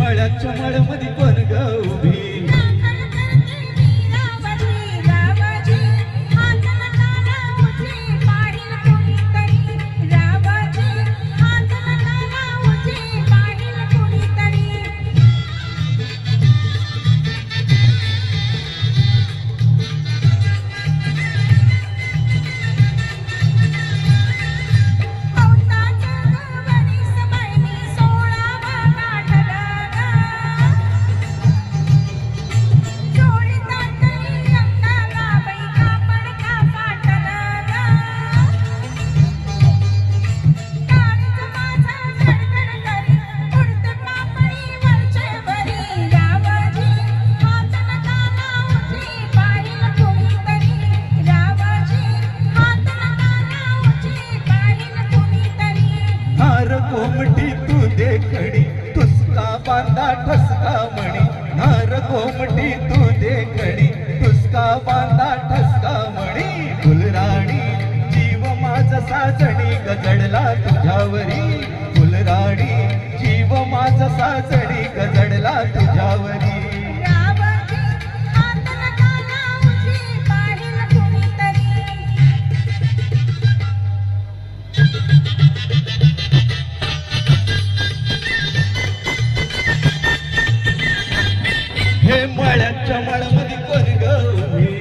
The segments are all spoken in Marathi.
मळ्याच्या मळ्यामध्ये कोण ग उभी कोमटी तू देखणी तुसका बांधा ठसका म्हणी नार कोमटी तू देखणी तुसका बांधा ठसका म्हणी फुलराणी जीव माझा साजणी गजडला तुझ्यावरी फुलराणी जीव माझा साजणी गजडला तुझ्यावरी हे मळ्याच्या मळ्यामध्ये कोण ग उभी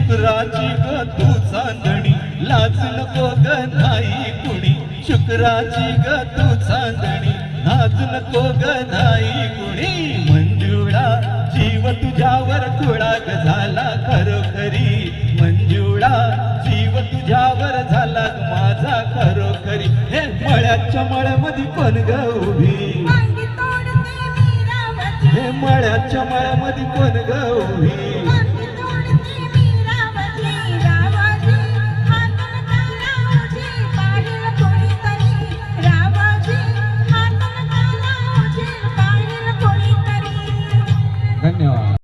शुक्राची ग तू चांदणी लाज नको ग नाही कुणी शुक्राची ग तू चांदणी लाज नको ग नाही कुणी मंजुळा जीव तुझ्यावर खुळा ग झाला खरोखरी मंजुळा जीव तुझ्यावर झाला माझा खरोखरी हे मळ्याच्या मळ्यामध्ये कोण ग उभी हे मळ्याच्या मळ्यामध्ये कोण ग उभी